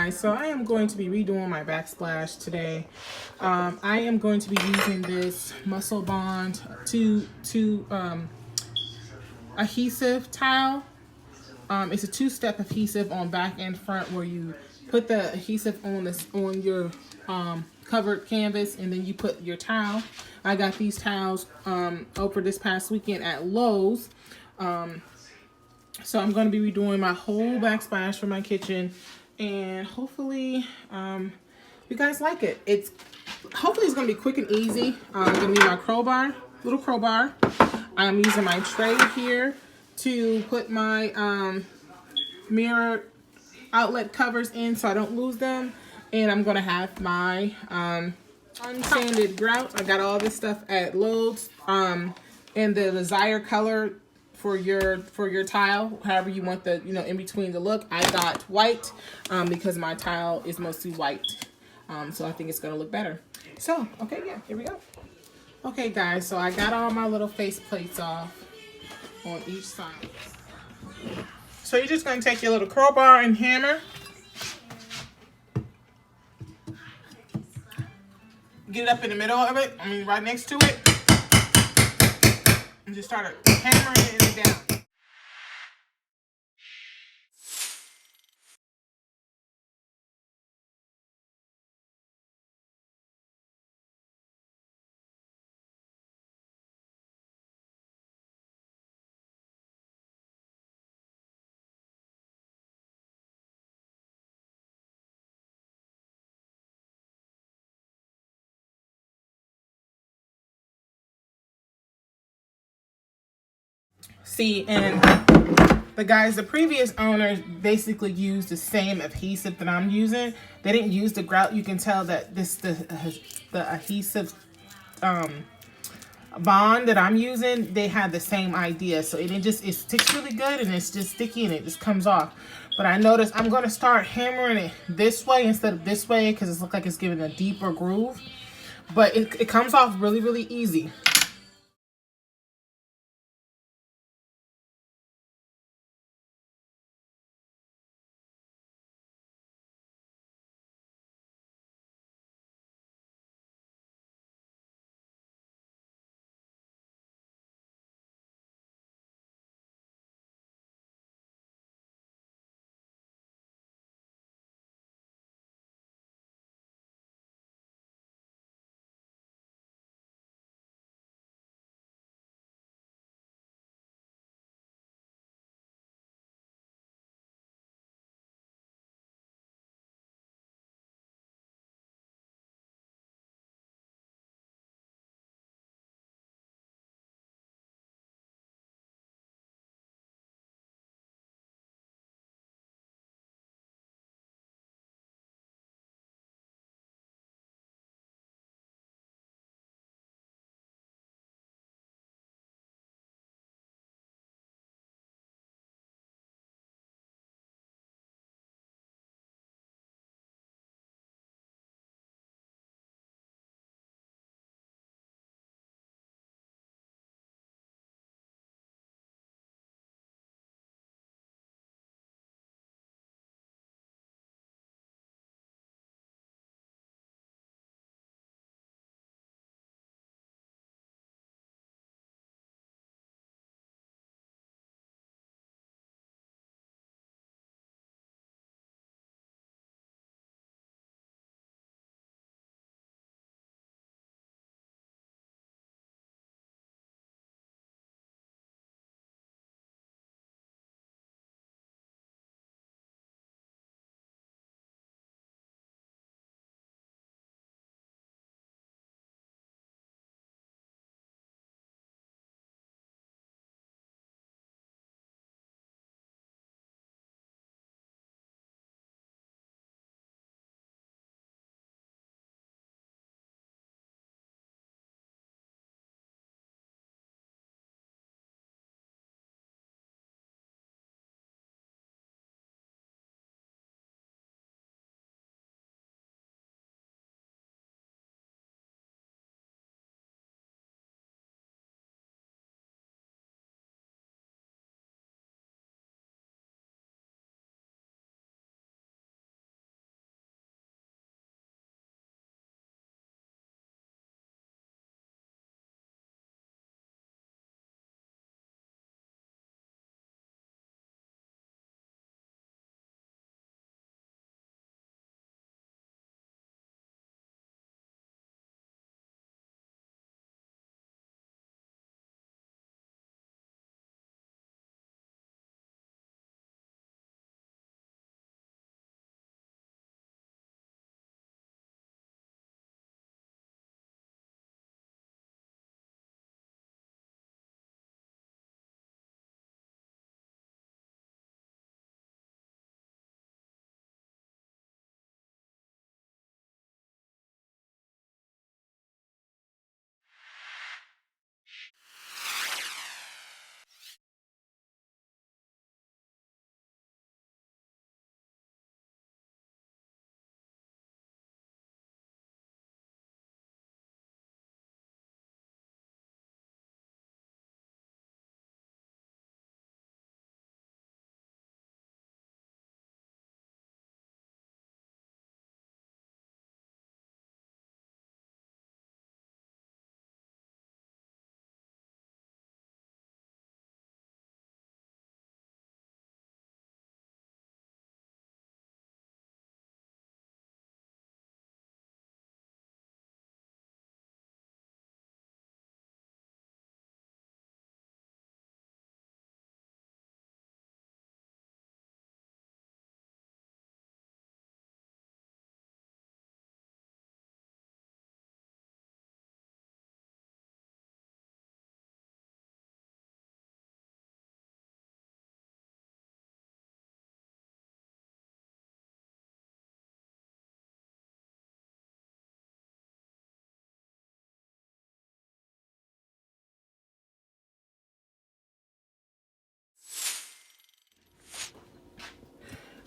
guys, so I am going to be redoing my backsplash today. I am going to be using this musselbound adhesive tile. It's a two-step adhesive on back and front where you put the adhesive on your covered canvas and then you put your tile. I got these tiles over this past weekend at Lowe's. So I'm going to be redoing my whole backsplash for my kitchen, and hopefully you guys like it. Hopefully it's going to be quick and easy. I'm going to need my crowbar, little crowbar. I'm using my tray here to put my mirror outlet covers in so I don't lose them, and I'm going to have my unsanded grout. I got all this stuff at Lowe's in the desired color for your tile, however you want the in between the look. I got white because my tile is mostly white, so I think it's gonna look better. So okay, yeah, here we go. Okay guys, so I got all my little face plates off on each side. So you're just gonna take your little crowbar and hammer, get it up in the middle of it, right next to it, and just start hammering it down. See, and the previous owners basically used the same adhesive that I'm using. They didn't use the grout. You can tell that the adhesive bond that I'm using, they had the same idea. So it sticks really good, and it's just sticky and it just comes off. But I noticed I'm going to start hammering it this way instead of this way because it looks like it's giving a deeper groove. But it comes off really, really easy.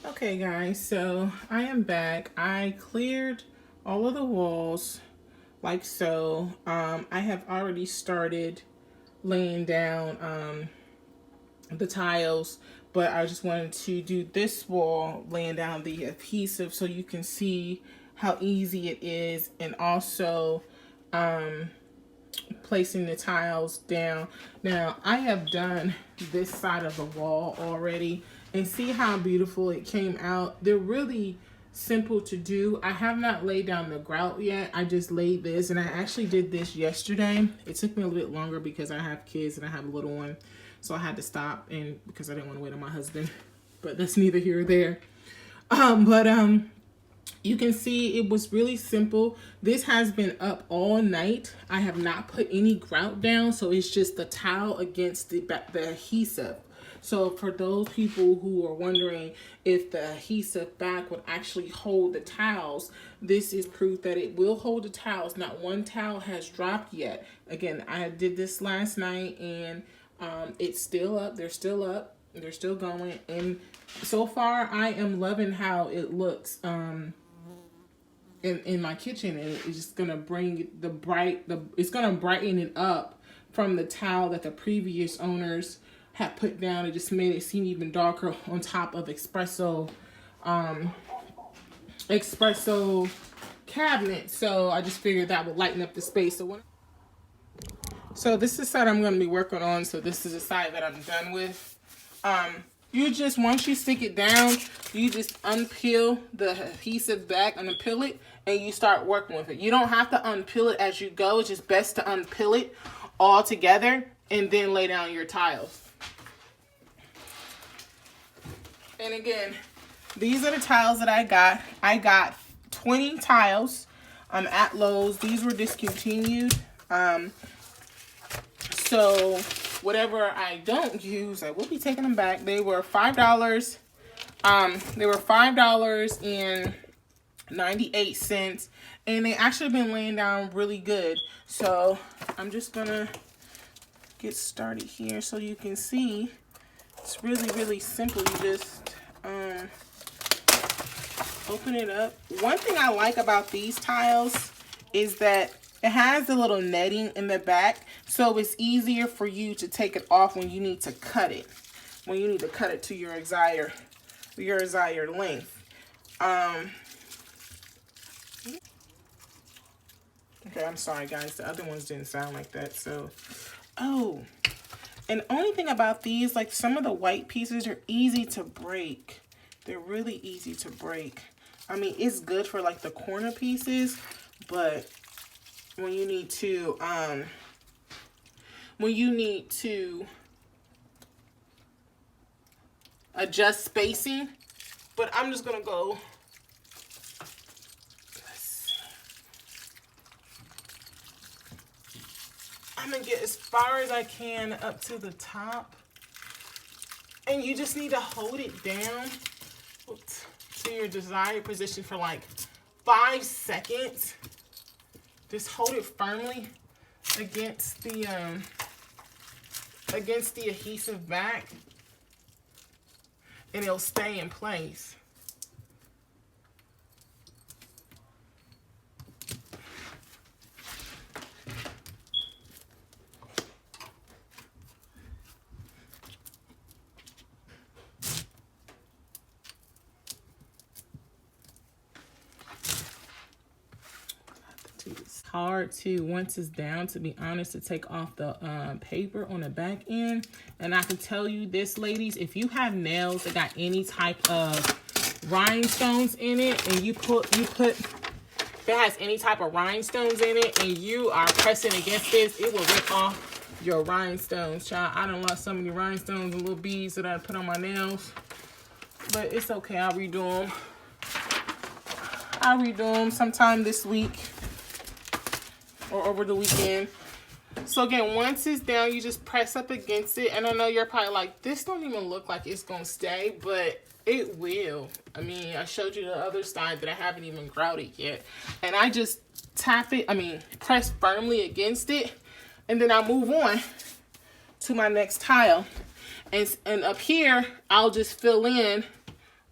Okay guys, so I am back. I cleared all of the walls like so. I have already started laying down the tiles, but I just wanted to do this wall, laying down the adhesive so you can see how easy it is, and also placing the tiles down. Now I have done this side of the wall already, and see how beautiful it came out. They're really simple to do. I have not laid down the grout yet. I just laid this, and I actually did this yesterday. It took me a little bit longer because I have kids and I have a little one, so I had to stop, and because I didn't want to wait on my husband, but that's neither here or there. You can see it was really simple. This has been up all night. I have not put any grout down, so it's just the towel against the adhesive. So for those people who are wondering if the adhesive back would actually hold the towels, this is proof that it will hold the towels. Not one towel has dropped yet. Again, I did this last night, and it's still up. They're still up. They're still going. And so far, I am loving how it looks in my kitchen. And it's just gonna bring it's gonna brighten it up from the towel that the previous owners had put down. It just made it seem even darker on top of espresso cabinet. So I just figured that would lighten up the space. So this is the side I'm going to be working on. So this is the side that I'm done with. You just, once you stick it down, you just unpeel the adhesive back, unpeel it, and you start working with it. You don't have to unpeel it as you go. It's just best to unpeel it all together and then lay down your tiles. And again, these are the tiles that I got. I got 20 tiles at Lowe's. These were discontinued. So whatever I don't use, I will be taking them back. They were $5. They were $5.98, and they actually been laying down really good. So I'm just gonna get started here so you can see. It's really, really simple. You just open it up. One thing I like about these tiles is that it has a little netting in the back, so it's easier for you to take it off when you need to cut it. When you need to cut it to your desired length. Okay, I'm sorry guys. The other ones didn't sound like that. So, and the only thing about these, like some of the white pieces are easy to break. They're really easy to break. I mean, it's good for like the corner pieces, but when you need to adjust spacing. But I'm just gonna go, I'm gonna get as far as I can up to the top, and you just need to hold it down to your desired position for like 5 seconds. Just hold it firmly against the adhesive back, and it'll stay in place. Hard to, once it's down, to be honest, to take off the paper on the back end. And I can tell you this, ladies, if you have nails that got any type of rhinestones in it, and you put that has any type of rhinestones in it, and you are pressing against this, it will rip off your rhinestones, child. I done lost so many rhinestones and little beads that I put on my nails, but it's okay. I'll redo them sometime this week or over the weekend. So again, once it's down, you just press up against it. And I know you're probably like, this don't even look like it's gonna stay, but it will. I mean, I showed you the other side that I haven't even grouted yet. And I just press firmly against it, and then I move on to my next tile. And up here, I'll just fill in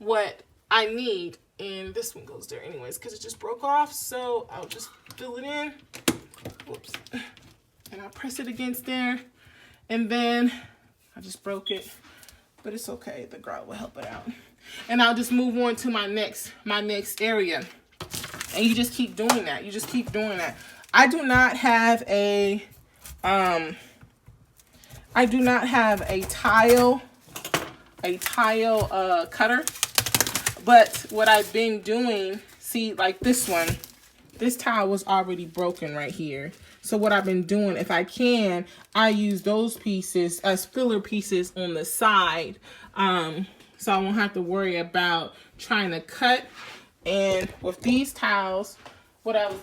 what I need. And this one goes there anyways because it just broke off. So I'll just fill it in. Whoops. And I'll press it against there. And then I just broke it. But it's okay. The grout will help it out. And I'll just move on to my next area. And you just keep doing that. You just keep doing that. I do not have a tile cutter. But what I've been doing, see, like this one, this tile was already broken right here. So what I've been doing, if I can, I use those pieces as filler pieces on the side. So I won't have to worry about trying to cut. And with these tiles, what I'm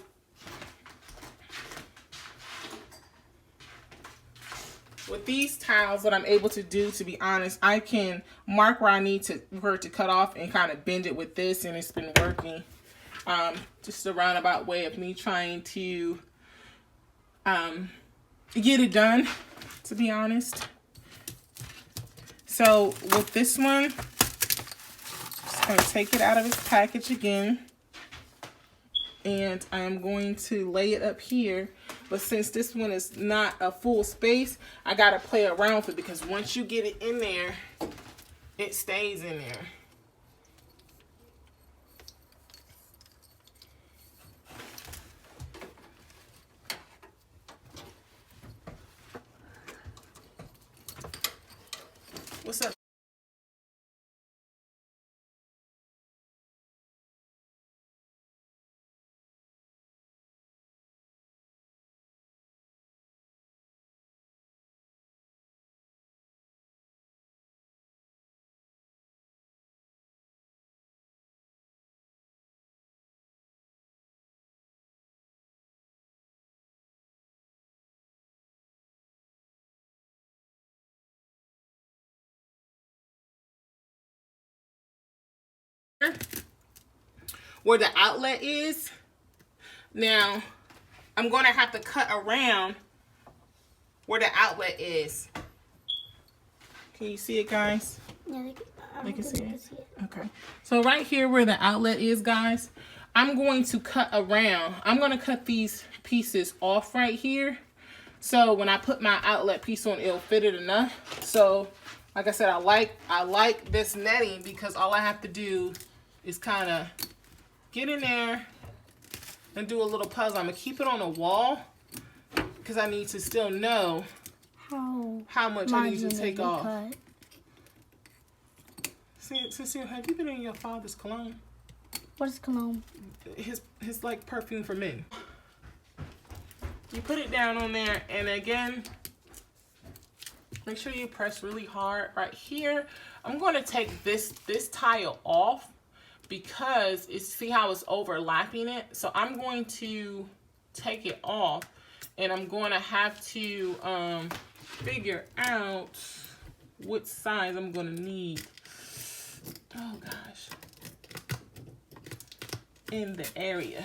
able to do, to be honest, I can mark where I need for it to cut off and kind of bend it with this, and it's been working. Just a roundabout way of me trying to get it done, to be honest. So with this one, just going to take it out of its package again, and I am going to lay it up here. But since this one is not a full space, I got to play around with it, because once you get it in there, it stays in there. What's up? Where the outlet is. Now, I'm going to have to cut around where the outlet is. Can you see it, guys? Yeah, they can see it. Okay. So right here where the outlet is, guys, I'm going to cut around. I'm going to cut these pieces off right here. So when I put my outlet piece on, it'll fit it enough. So, like I said, I like this netting, because all I have to do is kind of get in there and do a little puzzle. I'm going to keep it on a wall because I need to still know how much I need to take off. Cecile, have you been in your father's cologne? What is cologne? His like perfume for men. You put it down on there, and again, make sure you press really hard right here. I'm going to take this tile off, because see how it's overlapping it. So I'm going to take it off, and I'm going to have to figure out what size I'm going to need. Oh gosh. In the area.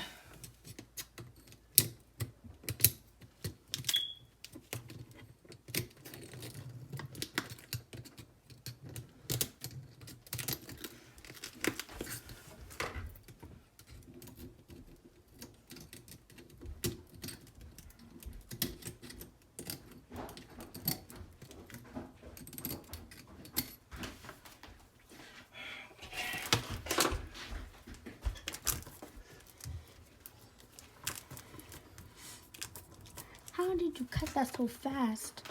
How did you cut that so fast?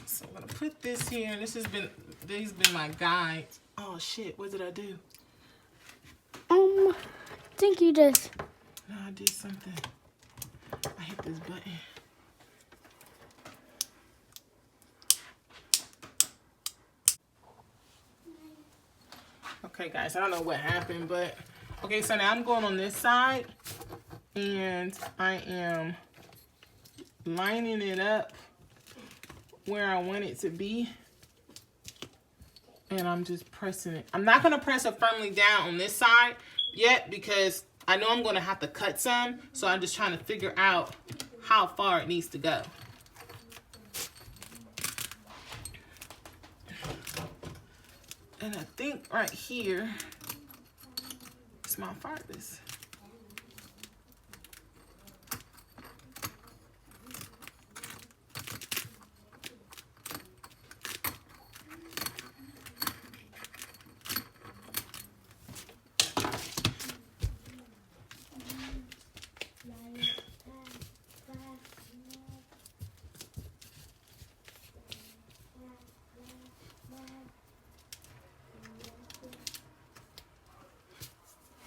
So I'm gonna put this here, and these been my guides. Oh shit, what did I do? I think you just... No, I did something. I hit this button. Okay guys, I don't know what happened, but okay, so now I'm going on this side, and I am lining it up where I want it to be, and I'm just pressing it. I'm not going to press it firmly down on this side yet, because I know I'm going to have to cut some, so I'm just trying to figure out how far it needs to go. And I think right here is my farthest.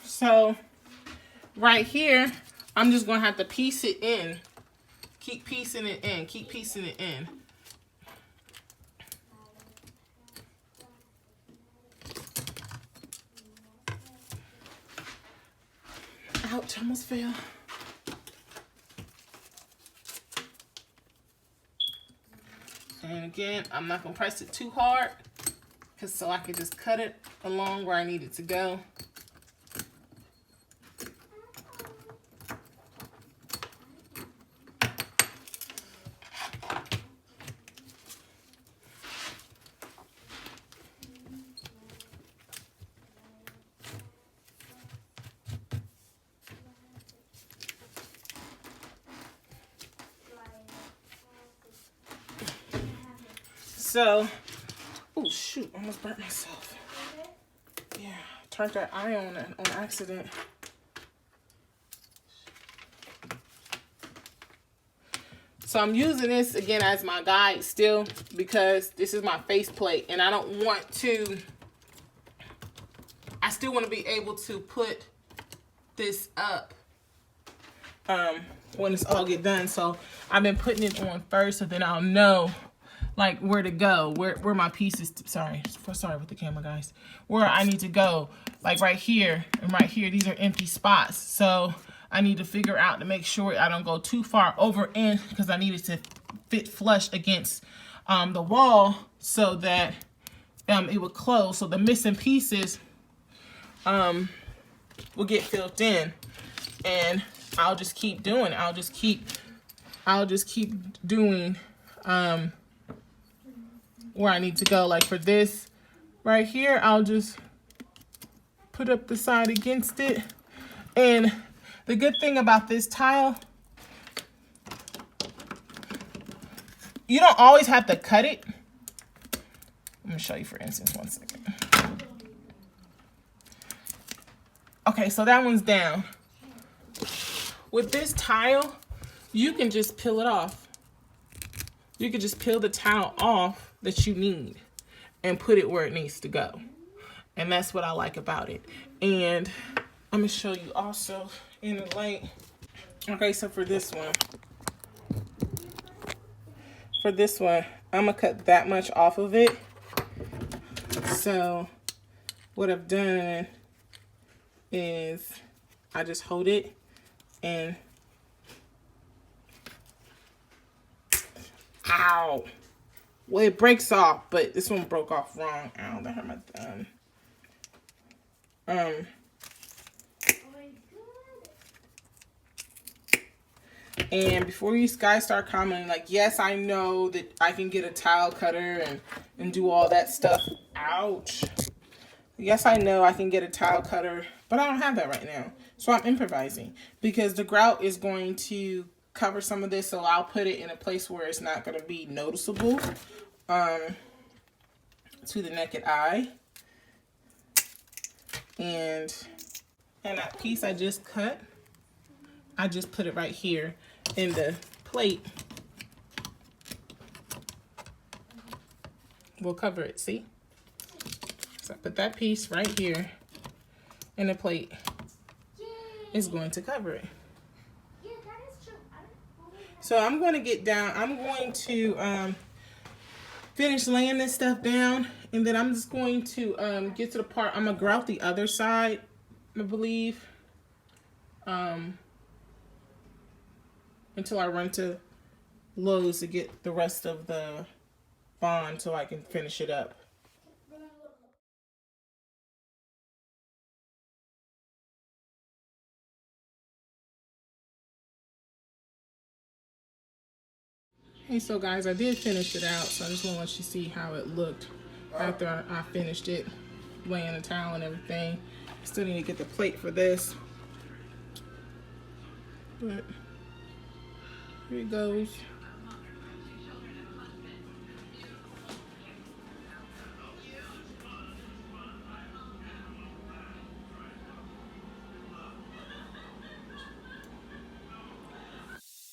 So right here, I'm just gonna have to piece it in. Keep piecing it in, keep piecing it in. Ouch, almost fell. And again, I'm not gonna press it too hard, because so I can just cut it along where I need it to go. So, oh shoot, almost burnt myself. Yeah, turned that eye on accident. So I'm using this again as my guide still, because this is my face plate and I don't want to, I still want to be able to put this up when it's all get done. So I've been putting it on first, so then I'll know like where to go, where my pieces, sorry with the camera guys, where I need to go. Like right here and right here, these are empty spots. So I need to figure out to make sure I don't go too far over in, because I need it to fit flush against the wall so that it would close. So the missing pieces will get filled in, and I'll just keep doing it. I'll just keep doing where I need to go. Like for this right here, I'll just put up the side against it. And the good thing about this tile, you don't always have to cut it. Let me show you for instance, 1 second. Okay, so that one's down. With this tile, you can just peel it off. You can just peel the tile off that you need and put it where it needs to go. And that's what I like about it. And I'm gonna show you also in the light. Okay, so for this one, I'm gonna cut that much off of it. So what I've done is I just hold it and, ow. Well, it breaks off, but this one broke off wrong. Ow, that hurt my thumb. And before you guys start commenting, like, yes, I know that I can get a tile cutter and do all that stuff. Ouch. Yes, I know I can get a tile cutter, but I don't have that right now. So I'm improvising, because the grout is going to cover some of this, so I'll put it in a place where it's not going to be noticeable to the naked eye. And that piece I just cut, I just put it right here in the plate. We'll cover it, see? So I put that piece right here in the plate. It's going to cover it. So I'm going to get down. I'm going to finish laying this stuff down, and then I'm just going to get to the part. I'm going to grout the other side, I believe, until I run to Lowe's to get the rest of the bond so I can finish it up. Hey, so guys, I did finish it out, so I just want to let you see how it looked after I finished it. laying the towel and everything. Still need to get the plate for this. But here it goes.